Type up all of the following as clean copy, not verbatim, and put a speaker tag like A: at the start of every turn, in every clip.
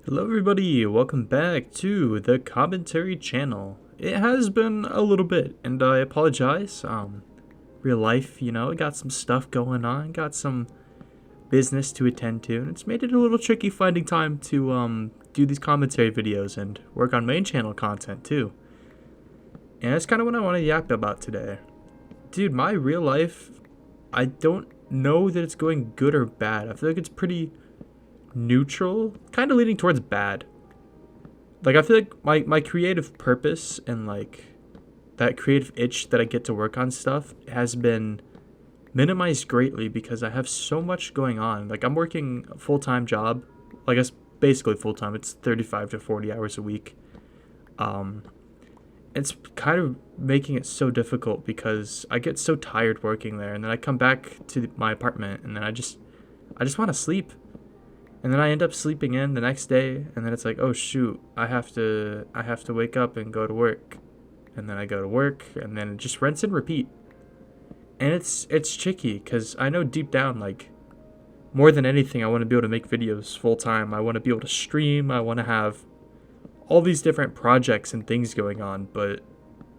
A: Hello everybody, welcome back to the commentary channel. It has been a little bit, and I apologize. Real life, I got some stuff going on, got some business to attend to, and it's made it a little tricky finding time to do these commentary videos and work on main channel content too. And that's kind of what I want to yap about today. Dude, my real life, I don't know that it's going good or bad. I feel like it's pretty neutral, kind of leaning towards bad. Like, I feel like my creative purpose and like that creative itch that I get to work on stuff has been minimized greatly because I have so much going on. Like, I'm working a full-time job. Like, it's basically full-time. It's 35 to 40 hours a week. Um it's kind of making it so difficult because I get so tired working there, and then I come back to my apartment and then I just want to sleep. And then I end up sleeping in the next day, and then it's like, oh shoot, I have to wake up and go to work. And then I go to work, and then it just rinse and repeat. And it's tricky cuz I know deep down, like, more than anything I want to be able to make videos full time. I want to be able to stream. I want to have all these different projects and things going on, but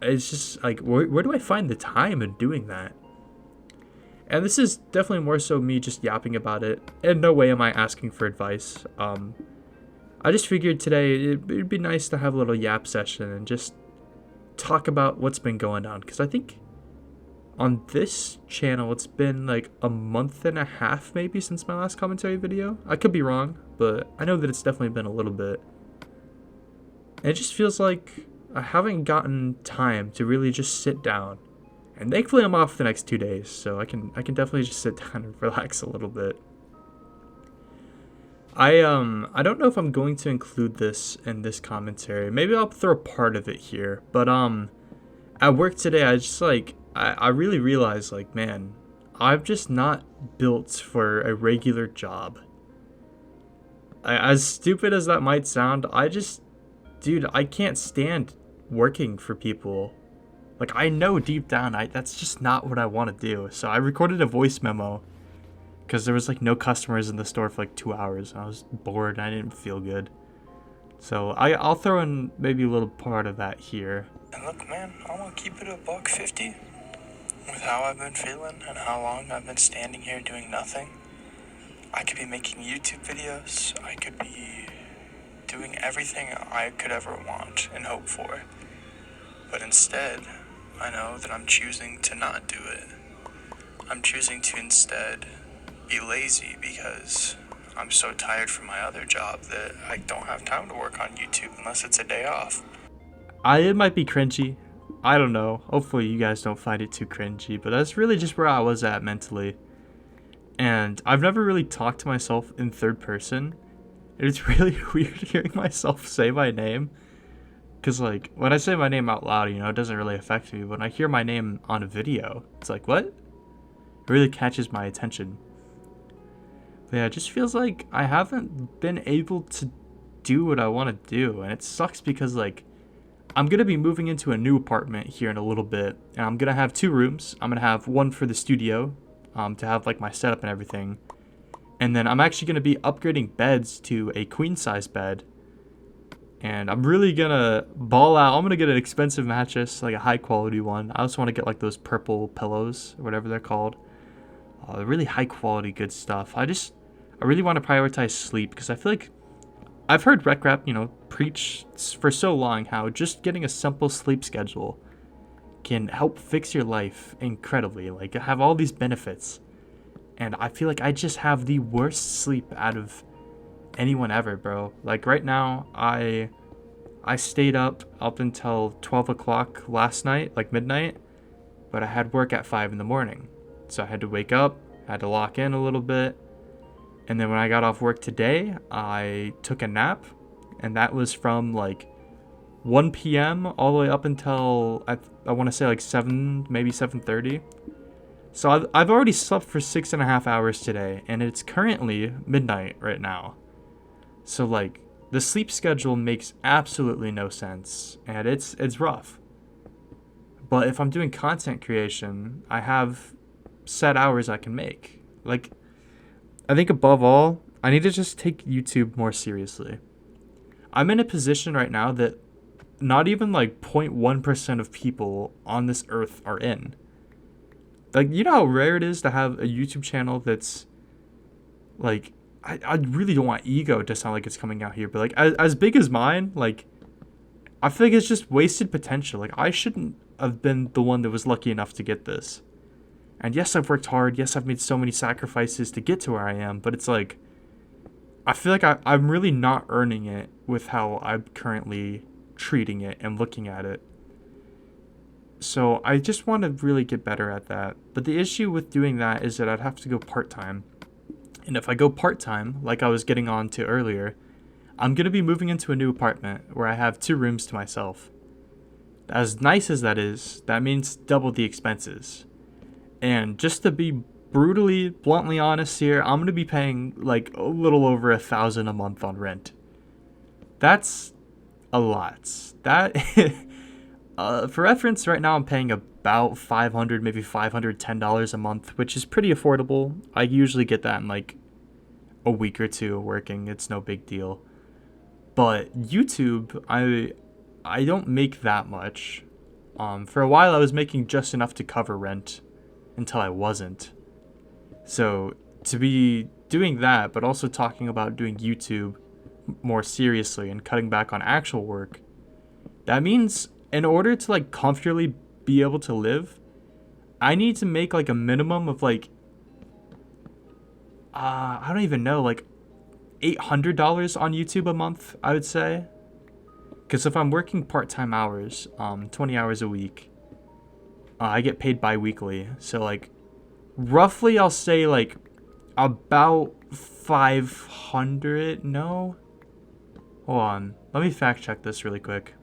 A: it's just like, where do I find the time in doing that? And this is definitely more so me just yapping about it. In no way am I asking for advice. I just figured today it'd be nice to have a little yap session and just talk about what's been going on. Because I think on this channel, it's been like a month and a half maybe since my last commentary video. I could be wrong, but I know that it's definitely been a little bit. And it just feels like I haven't gotten time to really just sit down. And thankfully I'm off the next 2 days, so I can definitely just sit down and relax a little bit. I don't know if I'm going to include this in this commentary. Maybe I'll throw part of it here. But at work today, I just like I really realized, like, man, I'm just not built for a regular job. As stupid as that might sound, dude, I can't stand working for people. Like, I know deep down, that's just not what I want to do. So I recorded a voice memo because there was like no customers in the store for like 2 hours. I was bored and I didn't feel good. So I'll throw in maybe a little part of that here.
B: And look, man, I want to keep it a buck 50 with how I've been feeling and how long I've been standing here doing nothing. I could be making YouTube videos. I could be doing everything I could ever want and hope for. But instead, I know that I'm choosing to not do it. I'm choosing to instead be lazy because I'm so tired from my other job that I don't have time to work on YouTube unless it's a day off.
A: It might be cringy. I don't know. Hopefully you guys don't find it too cringy, but that's really just where I was at mentally. And I've never really talked to myself in third person. It's really weird hearing myself say my name. Because, like, when I say my name out loud, it doesn't really affect me. When I hear my name on a video, it's like, what? It really catches my attention. But yeah, it just feels like I haven't been able to do what I want to do. And it sucks because, like, I'm going to be moving into a new apartment here in a little bit. And I'm going to have 2 rooms. I'm going to have one for the studio to have, like, my setup and everything. And then I'm actually going to be upgrading beds to a queen-size bed. And I'm really gonna ball out. I'm gonna get an expensive mattress, like a high quality one. I also want to get like those purple pillows or whatever they're called. Really high quality, good stuff. I really want to prioritize sleep because I feel like I've heard Rec Rap, preach for so long how just getting a simple sleep schedule can help fix your life incredibly. Like, have all these benefits. And I feel like I just have the worst sleep out of anyone ever, bro. Like, right now, I stayed up until 12 o'clock last night, like midnight, but I had work at 5 in the morning. So I had to wake up, had to lock in a little bit, and then when I got off work today, I took a nap, and that was from like 1 p.m. all the way up until I want to say like 7, maybe 7:30. So I've already slept for 6.5 hours today, and it's currently midnight right now. So, like, the sleep schedule makes absolutely no sense, and it's rough. But if I'm doing content creation, I have set hours I can make. Like, I think above all, I need to just take YouTube more seriously. I'm in a position right now that not even like 0.1% of people on this earth are in. Like, you know how rare it is to have a YouTube channel that's like, I really don't want ego to sound like it's coming out here, but like as big as mine, like I feel like it's just wasted potential. Like I shouldn't have been the one that was lucky enough to get this. And yes, I've worked hard. Yes, I've made so many sacrifices to get to where I am, but it's like I feel like I'm really not earning it with how I'm currently treating it and looking at it. So I just want to really get better at that. But the issue with doing that is that I'd have to go part-time. And if I go part-time, like I was getting on to earlier, I'm going to be moving into a new apartment where I have 2 rooms to myself. As nice as that is, that means double the expenses. And just to be brutally, bluntly honest here, I'm going to be paying like a little over $1,000 a month on rent. That's a lot. That for reference, right now I'm paying about $500, maybe $510 a month, which is pretty affordable. I usually get that in like a week or two working. It's no big deal. But YouTube, I don't make that much. For a while I was making just enough to cover rent until I wasn't. So to be doing that, but also talking about doing YouTube more seriously and cutting back on actual work, that means in order to like comfortably be able to live, I need to make like a minimum of like I don't even know, like $800 on YouTube a month, I would say. Because if I'm working part-time hours, 20 hours a week, I get paid bi-weekly. So like roughly I'll say like about 500. No, hold on, let me fact check this really quick.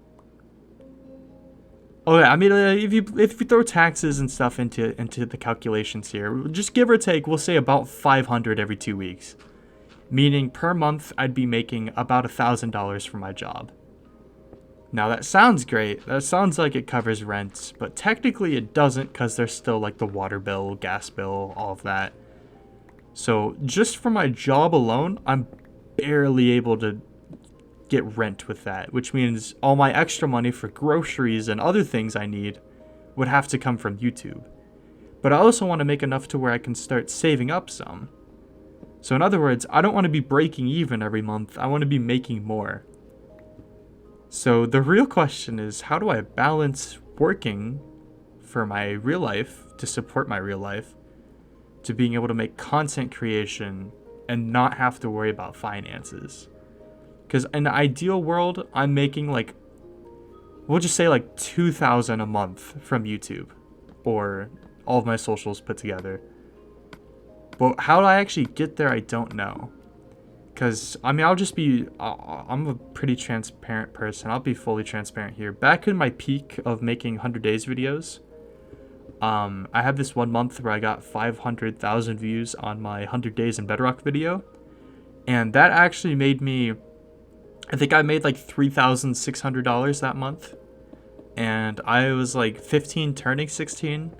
A: Oh yeah, I mean, if you throw taxes and stuff into the calculations here, just give or take, we'll say about 500 every 2 weeks, meaning per month I'd be making about $1,000 for my job. Now that sounds great. That sounds like it covers rent, but technically it doesn't, because there's still like the water bill, gas bill, all of that. So just for my job alone, I'm barely able to get rent with that, which means all my extra money for groceries and other things I need would have to come from YouTube. But I also want to make enough to where I can start saving up some. So in other words, I don't want to be breaking even every month. I want to be making more. So the real question is, how do I balance working for my real life to support my real life to being able to make content creation and not have to worry about finances? Because in the ideal world, I'm making like, we'll just say like $2,000 a month from YouTube or all of my socials put together. But how do I actually get there? I don't know. Because, I mean, I'm a pretty transparent person. I'll be fully transparent here. Back in my peak of making 100 days videos, I had this 1 month where I got 500,000 views on my 100 days in Bedrock video. And that actually made me, I think I made like $3,600 that month. And I was like 15 turning 16.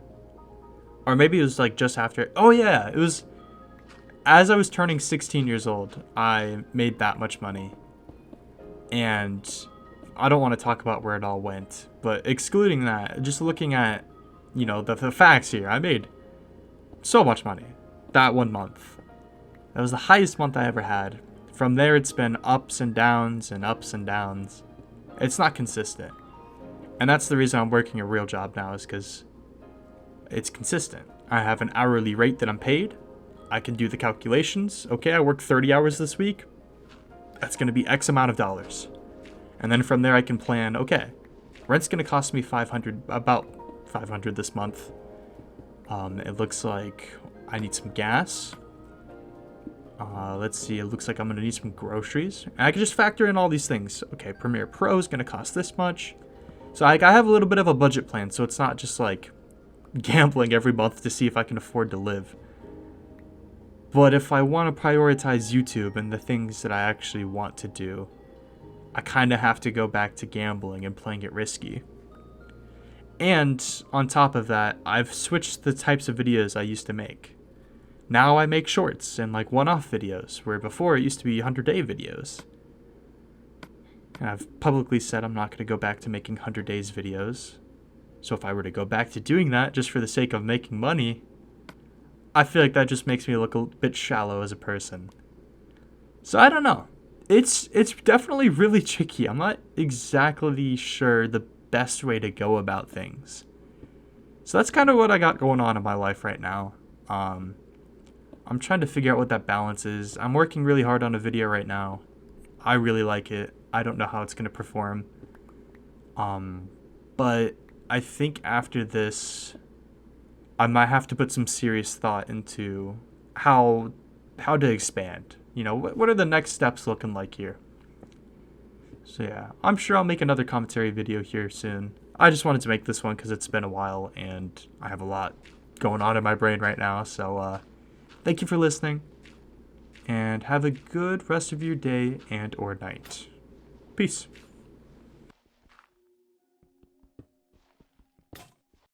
A: Or maybe it was like just after. Oh yeah, it was as I was turning 16 years old, I made that much money. And I don't want to talk about where it all went, but excluding that, just looking at, you know, the facts here, I made so much money that 1 month. That was the highest month I ever had. From there, it's been ups and downs and ups and downs. It's not consistent. And that's the reason I'm working a real job now, is because it's consistent. I have an hourly rate that I'm paid. I can do the calculations. Okay, I worked 30 hours this week. That's going to be X amount of dollars. And then from there I can plan, okay, rent's going to cost me about 500 this month. It looks like I need some gas. Let's see, it looks like I'm going to need some groceries. And I can just factor in all these things. Okay, Premiere Pro is going to cost this much. So I have a little bit of a budget plan, so it's not just like gambling every month to see if I can afford to live. But if I want to prioritize YouTube and the things that I actually want to do, I kind of have to go back to gambling and playing it risky. And on top of that, I've switched the types of videos I used to make. Now I make shorts and like one-off videos, where before it used to be 100-day videos. And I've publicly said I'm not going to go back to making 100 days videos. So if I were to go back to doing that just for the sake of making money, I feel like that just makes me look a bit shallow as a person. So I don't know. It's definitely really tricky. I'm not exactly sure the best way to go about things. So that's kind of what I got going on in my life right now. I'm trying to figure out what that balance is. I'm working really hard on a video right now. I really like it. I don't know how it's going to perform. But I think after this, I might have to put some serious thought into how to expand. You know, what are the next steps looking like here? So yeah, I'm sure I'll make another commentary video here soon. I just wanted to make this one because it's been a while and I have a lot going on in my brain right now. So thank you for listening and have a good rest of your day and or night. Peace.